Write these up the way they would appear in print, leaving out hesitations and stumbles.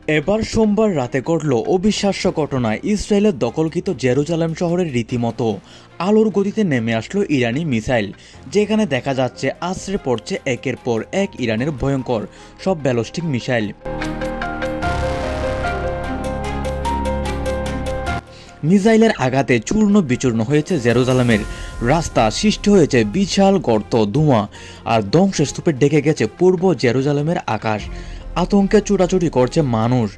এবার সোমবার রাতে ঘটল অবিশ্বাস্য ঘটনা। ইসরায়েলের দখলকৃত জেরুজালেম শহরের রীতিমতো আলোর গতিতে নেমে আসলো ইরানি মিসাইল, যেখানে দেখা যাচ্ছে আছড়ে পড়ছে একের পর এক ইরানের ভয়ঙ্কর সব ব্যালিস্টিক মিসাইল। মিসাইলের আঘাতে চূর্ণ বিচূর্ণ হয়েছে জেরুজালেমের রাস্তা, সৃষ্টি হয়েছে বিশাল গর্ত, ধোঁয়া আর ধ্বংসস্তূপে ডেকে গেছে পূর্ব জেরুজালেমের আকাশ। আতঙ্কে ছুটাছুটি করছে মানুষ,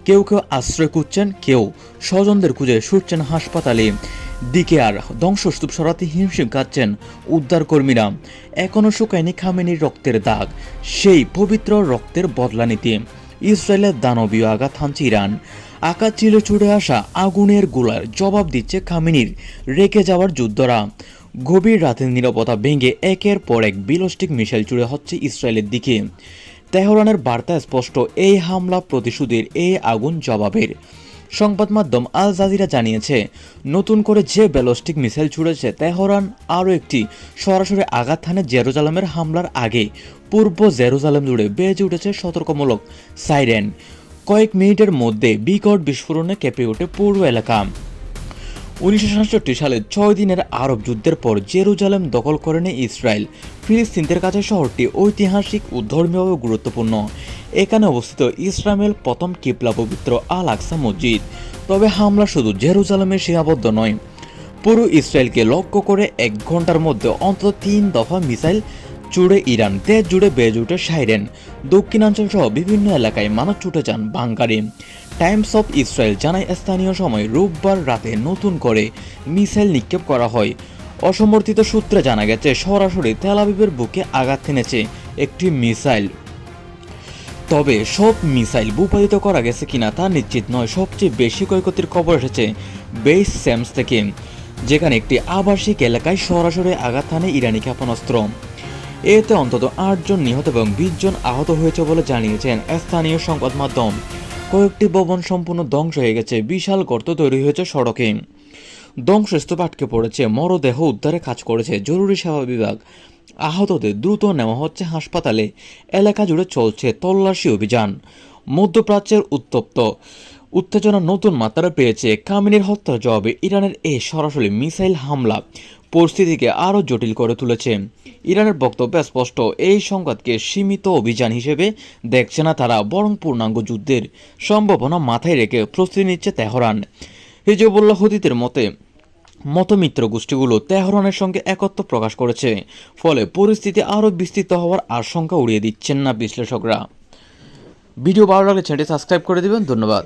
কেউ কেউ আশ্রয় খুঁজছেন, কেউ স্বজনদের খুঁজে ছুটছেন হাসপাতালে দিকে, আর ধ্বংসস্তূপ সরাতে হিমশিম খাচ্ছেন উদ্ধারকর্মীরা। এখনও শুকায়নি খামেনির রক্তের দাগ, সেই পবিত্র রক্তের বদলা নিতে ইসরায়েলের দানবীয় আঘাত থামছে ইরান। আকাশ চিলে ছুটে আসা আগুনের গোলার জবাব দিচ্ছে খামেনির রেখে যাওয়ার যুদ্ধরা। গভীর রাতের নীরবতা ভেঙে একের পর এক ব্যালিস্টিক মিসাইল ছুড়ে হচ্ছে ইসরায়েলের দিকে। তেহরানের বার্তা স্পষ্ট, এই হামলা প্রতিশোধের, এই আগুন জবাবের। সংবাদ মাধ্যম আল জাজিরা জানিয়েছে, নতুন করে যে ব্যালিস্টিক মিসাইল ছুড়েছে তেহরান, আরও একটি সরাসরি আঘাত হানে জেরুজালেমের হামলার আগে পূর্ব জেরুজালেম জুড়ে বেজে উঠেছে সতর্কমূলক সাইরেন। কয়েক মিনিটের মধ্যে বিকট বিস্ফোরণে কেঁপে ওঠে পুরো এলাকা। 1967 সালে 6 দিনের আরব যুদ্ধের পর জেরুজালেম দখল করে নেয় ইসরায়েল। ফিলিস্তিনদের কাছে শহরটি ঐতিহাসিক ও ধর্মীয়ভাবে গুরুত্বপূর্ণ। এখানে অবস্থিত ইসরায়েলের প্রথম কিবলা পবিত্র আল আকসা মসজিদ। তবে হামলা শুধু জেরুজালেমে সীমাবদ্ধ নয়, পুরো ইসরায়েলকে লক্ষ্য করে 1 ঘন্টার মধ্যে অন্তত 3 দফা মিসাইল ছুড়ে ইরান। দেশ জুড়ে বেজে উঠে সাইরেন। দক্ষিণাঞ্চল সহ বিভিন্ন এলাকায় মানুষ ছুটে যান বাংকারে। টাইমস অফ ইসরায়েল জানায়, স্থানীয় সময় রোববার রাতে নতুন করে মিসাইল নিক্ষেপ করা হয়। অসমর্থিত সূত্রে জানা গেছে, সরাসরি তেল আবিবের বুকে আঘাত এনেছে একটি মিসাইল। তবে সব মিসাইল ভূপাতিত করা গেছে কিনা তা নিশ্চিত নয়। সবচেয়ে বেশি ক্ষয়ক্ষতির খবর এসেছে বেস স্যামস থেকে, যেখানে একটি আবাসিক এলাকায় সরাসরি আঘাত হানে ইরানি ক্ষেপণাস্ত্র। এতে অন্তত 8 জন নিহত এবং 20 জন আহত হয়েছে বলে জানিয়েছেন স্থানীয় সংবাদ মাধ্যম। কয়েকটি ভবন সম্পূর্ণ ধ্বংস হয়ে গেছে, বিশাল গর্ত তৈরি হয়েছে সড়কে, ধ্বংসস্তূপ আটকে পড়েছে, মরদেহ উদ্ধারে কাজ করেছে জরুরি সেবা বিভাগ। আহতদের দ্রুত নেওয়া হচ্ছে হাসপাতালে। এলাকা জুড়ে চলছে তল্লাশি অভিযান। মধ্যপ্রাচ্যের উত্তেজনা নতুন মাত্রা পেয়েছে। খামেনির হত্যার জবাবে ইরানের এই সরাসরি মিসাইল হামলা পরিস্থিতিকে আরও জটিল করে তুলেছে। ইরানের বক্তব্য স্পষ্ট, এই সংঘাতকে সীমিত অভিযান হিসেবে দেখছে না তারা, বরং পূর্ণাঙ্গ যুদ্ধের সম্ভাবনা মাথায় রেখে প্রস্তুতি নিচ্ছে তেহরান। হিজবুল্লাহ হুতিদের মতমিত্র গোষ্ঠীগুলো তেহরানের সঙ্গে একত্র প্রকাশ করেছে, ফলে পরিস্থিতি আরও বিস্তৃত হওয়ার আশঙ্কা উড়িয়ে দিচ্ছেন না বিশ্লেষকরা। ভিডিও ভালো লাগলে চ্যানেলটি সাবস্ক্রাইব করে দিবেন। ধন্যবাদ।